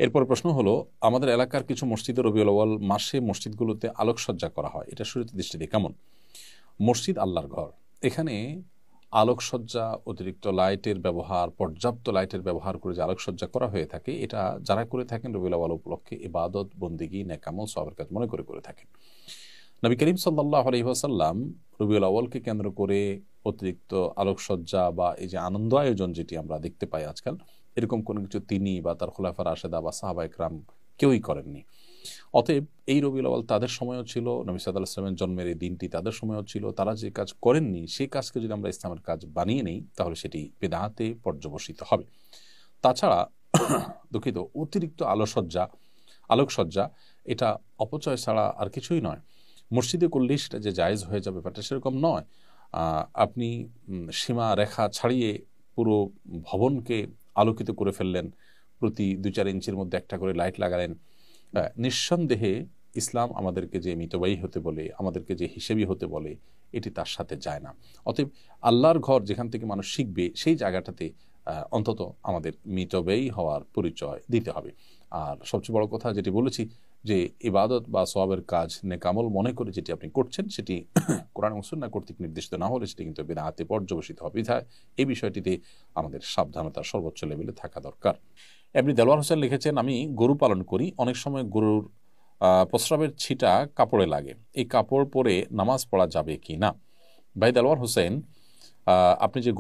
এরপর প্রশ্ন হলো, আমাদের এলাকার কিছু মসজিদে রবিউল আউয়াল মাসে মসজিদগুলোতে আলোকসজ্জা করা হয়, এটা শরীয়তের দৃষ্টিতে কেমন? মসজিদ আল্লাহর ঘর, এখানে আলোকসজ্জা, অতিরিক্ত লাইটের ব্যবহার, পর্যাপ্ত লাইটের ব্যবহার করে যে আলোকসজ্জা করা হয়ে থাকে, এটা যারা করে থাকেন রবিউল আউয়াল উপলক্ষে ইবাদত, বন্দেগী, নেক আমল, সওয়াবের কাজ মনে করে থাকেন। নবী করিম সাল্লাল্লাহু আলাইহি ওয়াসাল্লাম রবিউল আউয়ালকে কেন্দ্র করে অতিরিক্ত আলোকসজ্জা বা এই যে আনন্দ আয়োজন যেটি আমরা দেখতে পাই আজকাল, এরকম কোনো কিছু তিনি বা তার খুলাফা রাশেদা বা সাহাবা ইকরাম কেউই করেননি। অতএব এই রবিউল আউয়াল তাদের সময়ও ছিল, নবী সাল্লাল্লাহু আলাইহি ওয়াসাল্লামের জন্মের এই দিনটি তাদের সময়ও ছিল, তারা যে কাজ করেননি সেই কাজকে যদি আমরা ইসলামের কাজ বানিয়ে নেই তাহলে সেটি বিদআতে পর্যবসিত হবে। তাছাড়া দুঃখিত, অতিরিক্ত আলোকসজ্জা এটা অপচয় ছাড়া আর কিছুই নয়। মসজিদে করলেই সেটা যে জায়েজ হয়ে যাবে ব্যাপারটা সেরকম নয়। আপনি সীমা রেখা ছাড়িয়ে পুরো ভবনকে আলোকিত করে ফেললেন, প্রতি 2-4 ইঞ্চির মধ্যে একটা করে লাইট লাগালেন। নিঃসন্দেহে ইসলাম আমাদেরকে যে মিতব্যয়ী হতে বলে, আমাদেরকে যে হিসেবি হতে বলে, এটি তার সাথে যায় না। অতএব আল্লাহর ঘর যেখান থেকে মানুষ শিখবে সেই জায়গাটাতে অন্তত আমাদের মিতব্যয়ী হওয়ার পরিচয় দিতে হবে। আর সবচেয়ে বড় কথা যেটি বলেছি, যে ইবাদত বা সওয়াবের কাজ নেকামল মনে করে যেটি আপনি করছেন সেটি কোরআন ও সুন্নাহ কর্তৃক নির্দেশিত না হলে সেটি কিন্তু বিদআতে পর্যবসিত হবে। বিধায় এই বিষয়টিতে আমাদের সাবধানতা সর্বোচ্চ লেভেলে থাকা দরকার। এমনি দেলোয়ার হোসেন লিখেছেন, আমি গরু পালন করি, অনেক সময় গরুর প্রস্রাবের ছিটা কাপড়ে লাগে, এই কাপড় পরে নামাজ পড়া যাবে কি না? ভাই দেলোয়ার হোসেন, আপনি যে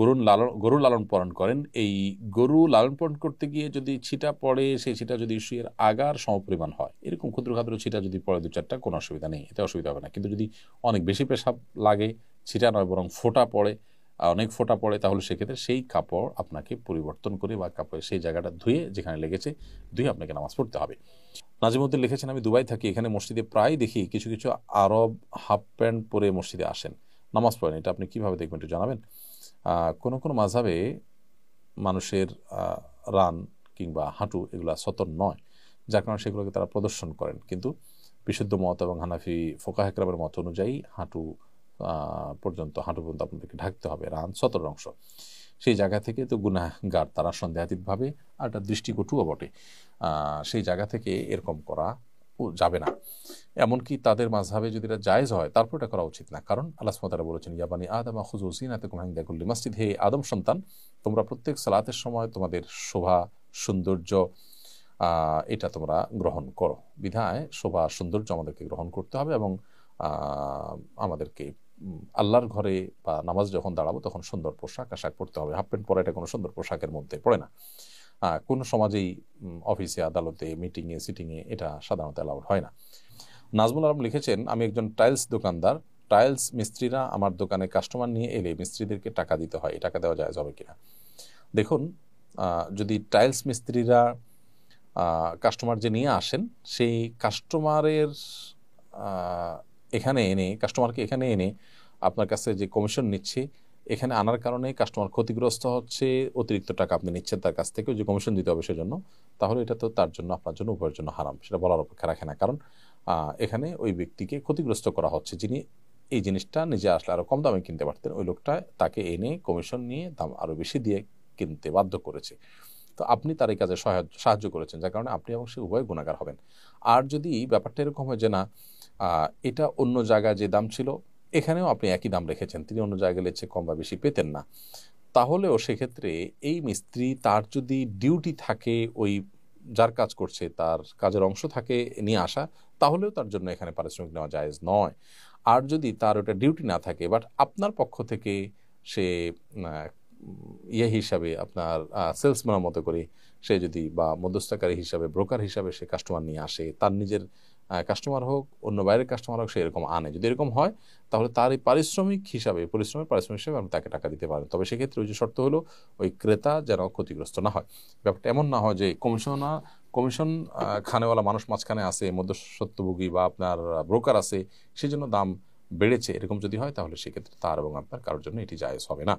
গরু লালন পালন করেন, এই গরু লালন পালন করতে গিয়ে যদি ছিটা পড়ে, সেই ছিটা যদি শুয়ের আগার সমপরিমাণ হয়, এরকম ক্ষুদ্র ক্ষুদ্র ছিটা যদি পড়ে 2-4টা, কোনো অসুবিধা নেই, এতে অসুবিধা হবে না। কিন্তু যদি অনেক বেশি পেশাব লাগে, ছিটা নয় বরং ফোঁটা পড়ে, অনেক ফোঁটা পড়ে, তাহলে সেক্ষেত্রে সেই কাপড় আপনাকে পরিবর্তন করে বা কাপড় সেই জায়গাটা ধুয়ে, যেখানে লেগেছে ধুয়ে আপনাকে নামাজ পড়তে হবে। নাজিমুদ্দিন লিখেছেন, আমি দুবাই থাকি, এখানে মসজিদে প্রায় দেখি কিছু কিছু আরব হাফ প্যান্ট পরে মসজিদে আসেন, নামাজ পড়েন, এটা আপনি কিভাবে দেখবেন একটু জানাবেন? কোনো কোনো মাযহাবে মানুষের রান কিংবা হাঁটু এগুলা সতর নয়, যার কারণে সেগুলোকে তারা প্রদর্শন করেন। কিন্তু বিশুদ্ধ মত এবং হানাফি ফুকাহা ইকরামের মত অনুযায়ী হাঁটু পর্যন্ত আপনাদেরকে ঢাকতে হবে, রান সতর অংশ। সেই জায়গা থেকে তো গুনাহগার তারা সন্দেহাতীতভাবে, আর একটা দৃষ্টিকটুও বটে, সেই জায়গা থেকে এরকম করা যাবে না। এমনকি তাদের মাযহাবে যদি এটা জায়েজ হয় তারপর এটা করা উচিত না, কারণ আল্লাহ সুবহানাহু ওয়া তাআলা বলেছেন, ইয়া বানি আদম খুযু যিনাতাকুম ইনদা কুল্লি মাসজিদ, হে আদম সন্তান, তোমরা প্রত্যেক সালাতের সময় তোমাদের শোভা সৌন্দর্য এটা তোমরা গ্রহণ করো। বিধায় শোভা সৌন্দর্য আমাদেরকে গ্রহণ করতে হবে এবং আমাদেরকে আল্লাহর ঘরে বা নামাজ যখন দাঁড়াবো তখন সুন্দর পোশাক আশাক পরতে হবে। হাফ প্যান্ট পরা এটা কোনো সুন্দর পোশাকের মধ্যে পড়ে না। কোনো সমাজেই অফিসে, আদালতে, মিটিংয়ে, সিটিংয়ে এটা সাধারণত অ্যালাউড হয় না। নাজমুল আলম লিখেছেন, আমি একজন টাইলস দোকানদার, টাইলস মিস্ত্রিরা আমার দোকানে কাস্টমার নিয়ে এলে মিস্ত্রিদেরকে টাকা দিতে হয়, এই টাকা দেওয়া যায় যাবে কিনা? দেখুন, যদি টাইলস মিস্ত্রিরা কাস্টমার যে নিয়ে আসেন, সেই কাস্টমারের কাস্টমারকে এখানে এনে আপনার কাছে যে কমিশন নিচ্ছে, এখানে আনার কারণে কাস্টমার ক্ষতিগ্রস্ত হচ্ছে, অতিরিক্ত টাকা আপনি নিচ্ছেন তার কাছ থেকে, যে কমিশন দিতে হবে সেজন্য, তাহলে এটা তো তার জন্য, আপনার জন্য, উভয়ের জন্য হারাম। সেটা বলার অপেক্ষা রাখে না, কারণ এখানে ওই ব্যক্তিকে ক্ষতিগ্রস্ত করা হচ্ছে, যিনি এই জিনিসটা নিজে আসলে আরো কম দামে কিনতে পারতেন, ওই লোকটা তাকে এনে কমিশন নিয়ে দাম আরো বেশি দিয়ে কিনতে বাধ্য করেছে। তো আপনি তার এই কাজে সাহায্য করেছেন, যার কারণে আপনি এবং সে উভয় গুনাহগার হবেন। আর যদি ব্যাপারটা এরকম হয় যে না, এটা অন্য জায়গায় যে দাম ছিল এখানেও আপনি একই দাম রেখেছেন, তিনি অন্য জায়গায় লেছে কম বা বেশি পেতেন না, তাহলেও সেক্ষেত্রে এই মিস্ত্রি, তার যদি ডিউটি থাকে ওই যার কাজ করছে তার কাজের অংশ থাকে নিয়ে আসা, তাহলেও তার জন্য এখানে পারিশ্রমিক নেওয়া জায়েজ নয়। আর যদি তার ওটা ডিউটি না থাকে, বাট আপনার পক্ষ থেকে সে হিসাবে, আপনার সেলসম্যানের মতো করে সে যদি, বা মধ্যস্থকারী হিসাবে, ব্রোকার হিসাবে সে কাস্টমার নিয়ে আসে, তার নিজের কাস্টমার হোক, অন্য বাইরের কাস্টমার হোক, সে এরকম আনে, যদি এরকম হয় তাহলে তার এই পারিশ্রমিক হিসাবে আপনি তাকে টাকা দিতে পারেন। তবে সেক্ষেত্রে ওই যে শর্ত হলো, ওই ক্রেতা যেন ক্ষতিগ্রস্ত না হয়। ব্যাপারটা এমন না হয় যে কমিশন খানেওয়ালা মানুষ মাঝখানে আছে, মধ্যস্বত্বভোগী বা আপনার ব্রোকার আছে, সেই জন্য দাম বেড়েছে, এরকম যদি হয় তাহলে সেক্ষেত্রে তার এবং আপনার কারোর জন্য এটি জায়েজ হবে না।